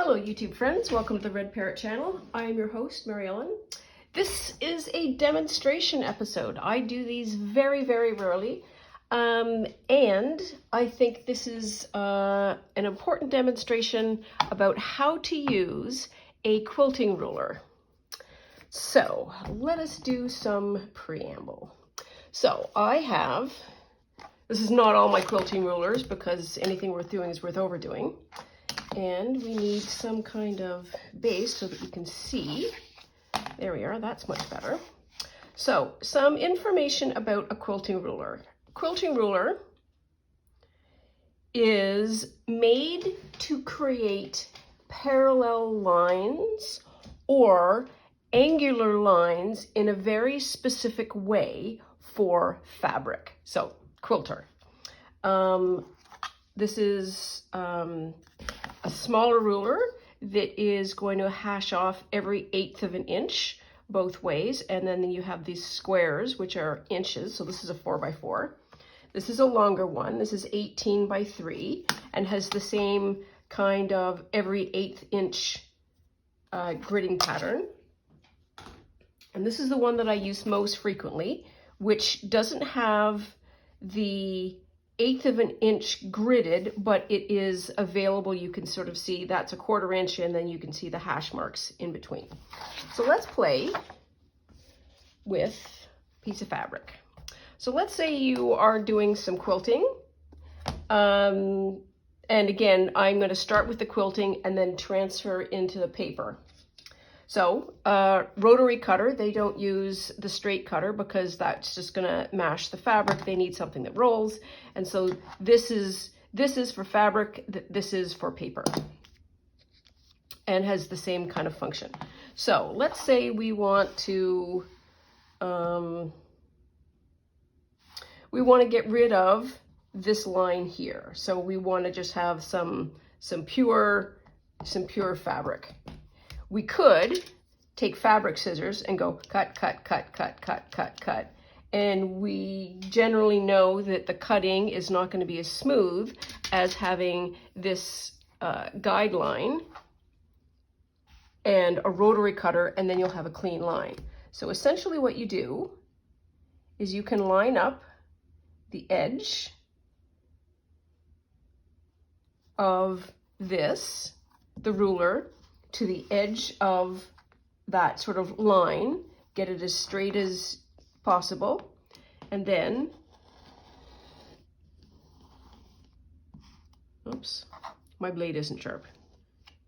Hello YouTube friends, welcome to the Red Parrot channel. I am your host, Mary Ellen. This is a demonstration episode. I do these very, very rarely. And I think this is an important demonstration about how to use a quilting ruler. So let us do some preamble. So this is not all my quilting rulers because anything worth doing is worth overdoing. And we need some kind of base so that you can see. There we are, that's much better. So, some information about a quilting ruler. Quilting ruler is made to create parallel lines or angular lines in a very specific way for fabric. So, quilter. This is a smaller ruler that is going to hash off every 1/8 of an inch both ways, and then you have these squares which are inches. So this is a 4x4. This is a longer one. This is 18x3 and has the same kind of every 1/8 inch gridding pattern. And this is the one that I use most frequently, which doesn't have the 1/8 of an inch gridded, but it is available. You can sort of see that's a 1/4 inch, and then you can see the hash marks in between. So let's play with a piece of fabric. So let's say you are doing some quilting. And again, I'm going to start with the quilting and then transfer into the paper. So rotary cutter, they don't use the straight cutter because that's just going to mash the fabric. They need something that rolls. And so this is for fabric, this is for paper, and has the same kind of function. So let's say we want to get rid of this line here. So we want to just have some pure fabric. We could take fabric scissors and go cut, cut, cut, cut, cut, cut, cut. And we generally know that the cutting is not going to be as smooth as having this guideline and a rotary cutter, and then you'll have a clean line. So essentially what you do is you can line up the edge of the ruler, to the edge of that sort of line, get it as straight as possible, and then, oops, my blade isn't sharp.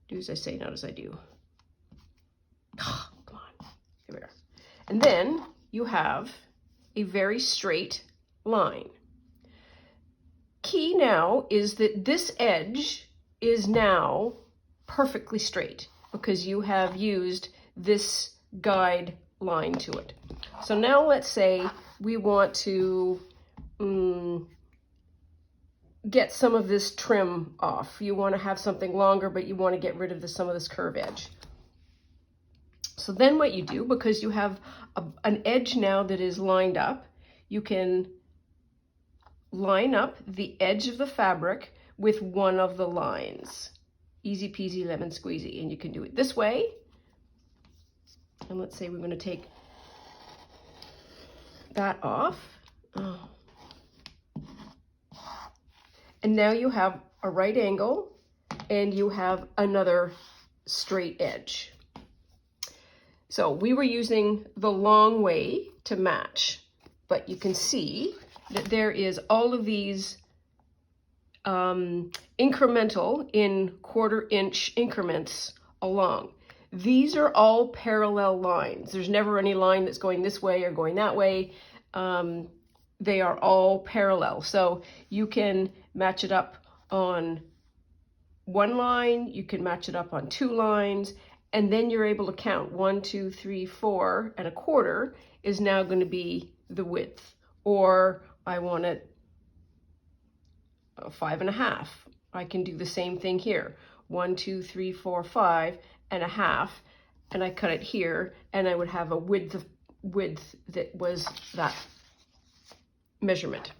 Do as I say, not as I do. Oh, come on, here we are. And then you have a very straight line. Key now is that this edge is now perfectly straight, because you have used this guide line to it. So now let's say we want to get some of this trim off. You want to have something longer, but you want to get rid of some of this curve edge. So then what you do, because you have an edge now that is lined up, you can line up the edge of the fabric with one of the lines. Easy peasy lemon squeezy. And you can do it this way. And let's say we're going to take that off. Oh. And now you have a right angle and you have another straight edge. So we were using the long way to match, but you can see that there is all of these incremental in 1/4 inch increments along. These are all parallel lines. There's never any line that's going this way or going that way. They are all parallel. So you can match it up on one line, you can match it up on 2 lines, and then you're able to count 1, 2, 3, 4, and 1/4 is now going to be the width. Or I want it 5.5. I can do the same thing here. 1, 2, 3, 4, 5.5, and I cut it here, and I would have a width that was that measurement.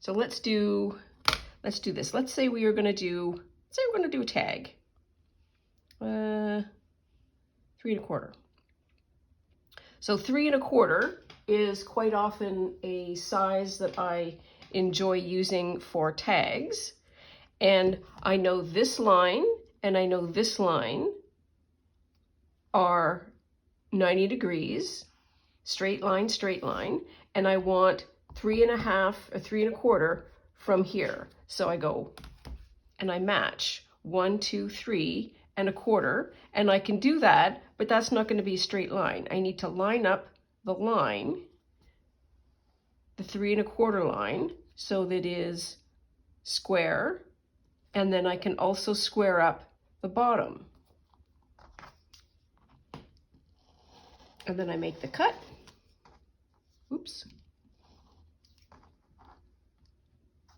So let's do this. Let's say we're going to do a tag. 3 1/4. So 3 1/4 is quite often a size that I enjoy using for tags. And I know this line and I know this line are 90 degrees, straight line, and I want 3 1/2 or 3 1/4 from here. So I go and I match 1, 2, 3 1/4, and I can do that, but that's not going to be a straight line. I need to line up the line, the 3 1/4 line, so that it is square, and then I can also square up the bottom. And then I make the cut. Oops.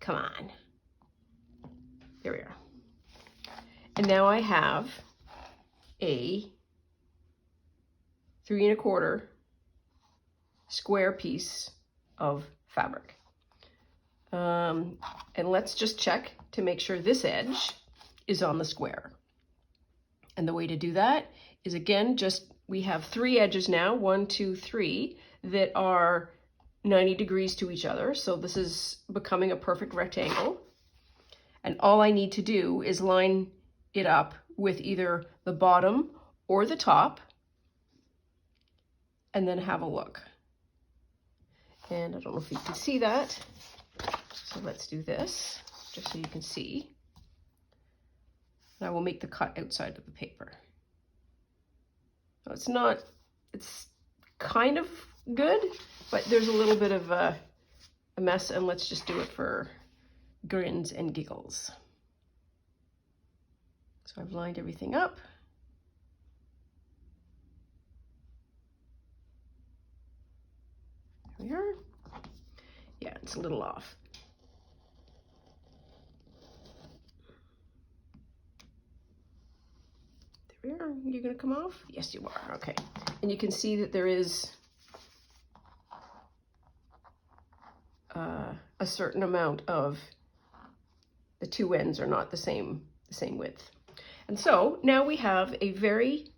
Come on. There we are. And now I have a 3 1/4 square piece of fabric. And let's just check to make sure this edge is on the square. And the way to do that is, again, just we have 3 edges now, 1, 2, 3, that are 90 degrees to each other. So this is becoming a perfect rectangle. And all I need to do is line it up with either the bottom or the top, and then have a look. And I don't know if you can see that. So let's do this, just so you can see. And I will make the cut outside of the paper. So it's kind of good, but there's a little bit of a mess, and let's just do it for grins and giggles. So I've lined everything up. There we are. Yeah, it's a little off. There we are. You're going to come off? Yes, you are. Okay. And you can see that there is a certain amount of the 2 ends are not the same width. And so now we have a very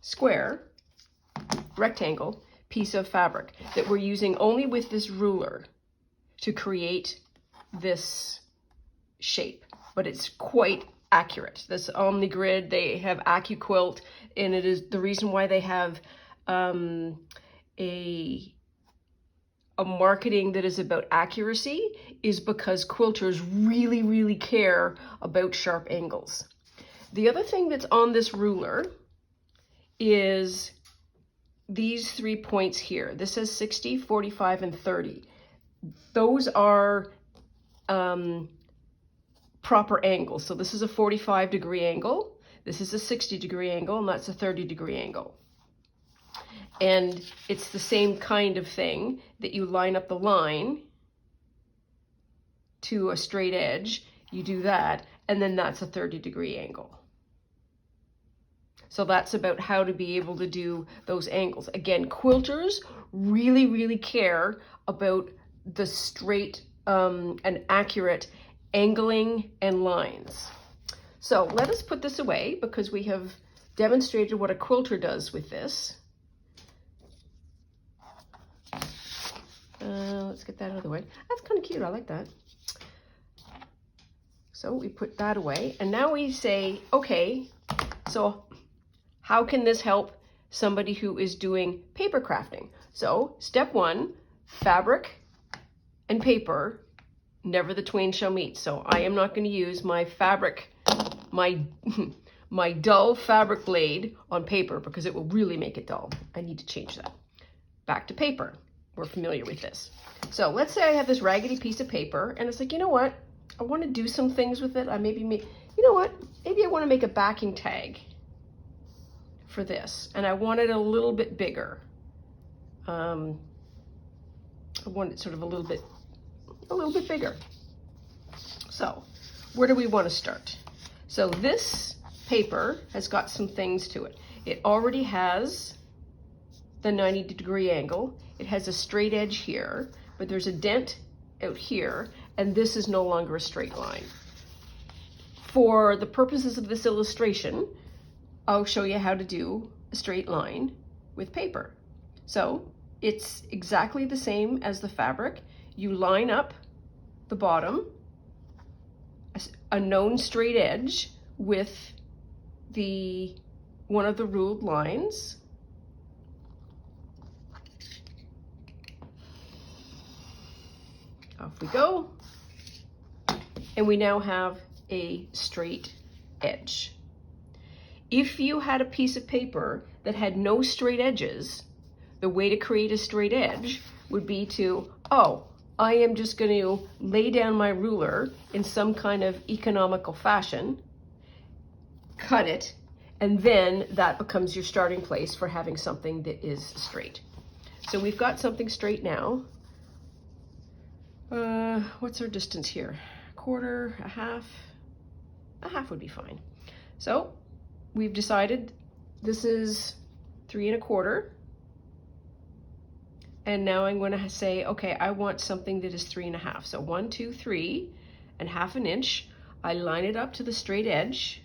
square rectangle piece of fabric that we're using only with this ruler to create this shape, but it's quite accurate. This OmniGrid, they have AccuQuilt, and it is the reason why they have a marketing that is about accuracy is because quilters really, really care about sharp angles. The other thing that's on this ruler is these 3 points here. This says 60, 45, and 30. Those are proper angles. So this is a 45-degree angle, this is a 60-degree angle, and that's a 30-degree angle. And it's the same kind of thing that you line up the line to a straight edge, you do that, and then that's a 30-degree angle. So that's about how to be able to do those angles. Again, quilters really, really care about the straight and accurate angling and lines. So let us put this away because we have demonstrated what a quilter does with this. Let's get that out of the way. That's kind of cute. I like that. So we put that away. And now we say, okay, so how can this help somebody who is doing paper crafting? So step 1, fabric and paper, never the twain shall meet. So I am not going to use my fabric, my dull fabric blade on paper because it will really make it dull. I need to change that. Back to paper. We're familiar with this. So let's say I have this raggedy piece of paper and it's like, you know what? I want to do some things with it. I maybe you know what? Maybe I want to make a backing tag for this. And I want it a little bit bigger. I want it sort of a little bit bigger. So where do we want to start? So this paper has got some things to it. It already has the 90-degree angle. It has a straight edge here, but there's a dent out here, and this is no longer a straight line. For the purposes of this illustration, I'll show you how to do a straight line with paper. So it's exactly the same as the fabric. You line up the bottom, a known straight edge with one of the ruled lines. Off we go. And we now have a straight edge. If you had a piece of paper that had no straight edges, the way to create a straight edge would be to, I am just going to lay down my ruler in some kind of economical fashion, cut it, and then that becomes your starting place for having something that is straight. So we've got something straight now. What's our distance here? A quarter, a half? A half would be fine. So we've decided this is 3 1/4. And now I'm going to say, okay, I want something that is 3 1/2. So 1, 2, 3 1/2 inch. I line it up to the straight edge.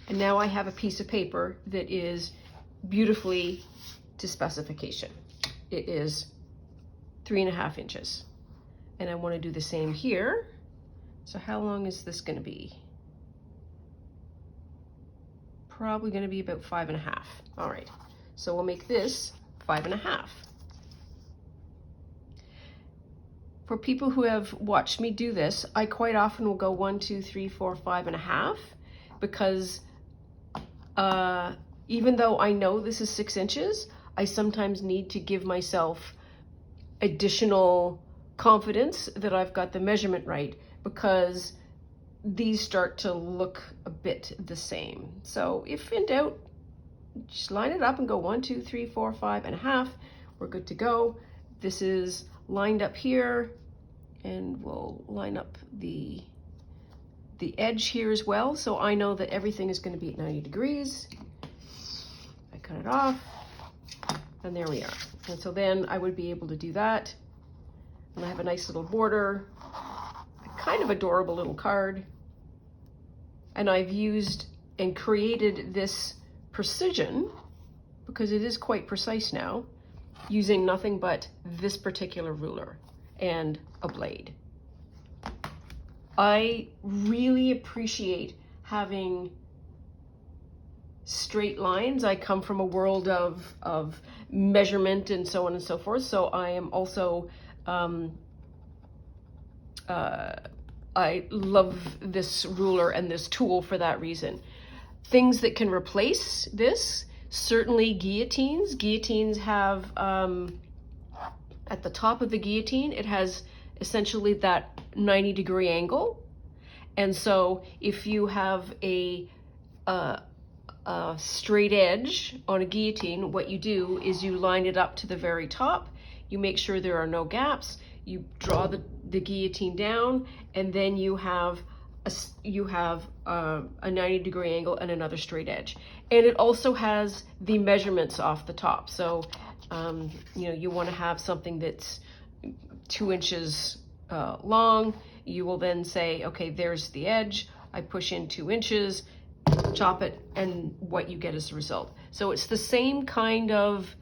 And now I have a piece of paper that is beautifully to specification. It is 3 1/2 inches. And I want to do the same here. So how long is this going to be? Probably going to be about 5 1/2. All right, so we'll make this 5 1/2. For people who have watched me do this, I quite often will go 1, 2, 3, 4, 5 1/2, because even though I know this is 6 inches, I sometimes need to give myself additional confidence that I've got the measurement right, because these start to look a bit the same. So if in doubt, just line it up and go 1, 2, 3, 4, 5 1/2. We're good to go. This is lined up here, and we'll line up the edge here as well. So I know that everything is going to be at 90 degrees. I cut it off, and there we are. And so then I would be able to do that. And I have a nice little border, a kind of adorable little card. And I've used and created this precision, because it is quite precise now, using nothing but this particular ruler and a blade. I really appreciate having straight lines. I come from a world of measurement and so on and so forth. So I am also, I love this ruler and this tool for that reason. Things that can replace this, certainly guillotines. Guillotines have, at the top of the guillotine, it has essentially that 90-degree angle. And so if you have a straight edge on a guillotine, what you do is you line it up to the very top. You make sure there are no gaps. You draw the guillotine down, and then you have a 90-degree angle and another straight edge. And it also has the measurements off the top. So you want to have something that's 2 inches long. You will then say, okay, there's the edge. I push in 2 inches, chop it, and what you get is the result. So it's the same kind of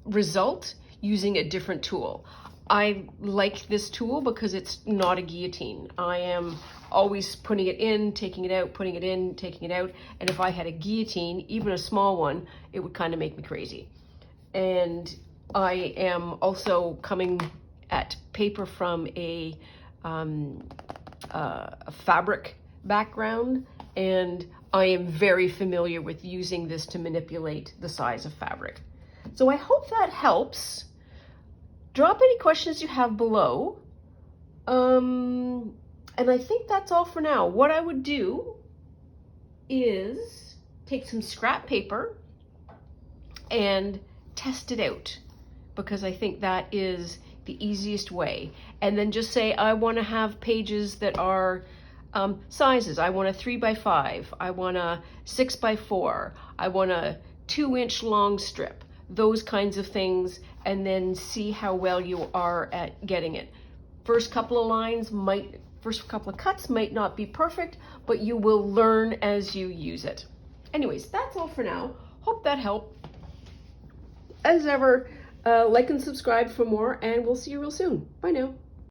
result using a different tool. I like this tool because it's not a guillotine. I am always putting it in, taking it out, putting it in, taking it out. And if I had a guillotine, even a small one, it would kind of make me crazy. And I am also coming at paper from a fabric background, and I am very familiar with using this to manipulate the size of fabric. So I hope that helps. Drop any questions you have below. And I think that's all for now. What I would do is take some scrap paper and test it out, because I think that is the easiest way. And then just say, I want to have pages that are sizes. I want a 3x5. I want a 6x4. I want a 2-inch long strip. those kinds of things, and then see how well you are at getting it. First couple of cuts might not be perfect, but you will learn as you use it. Anyways, that's all for now. Hope that helped. As ever, like and subscribe for more, and we'll see you real soon. Bye now.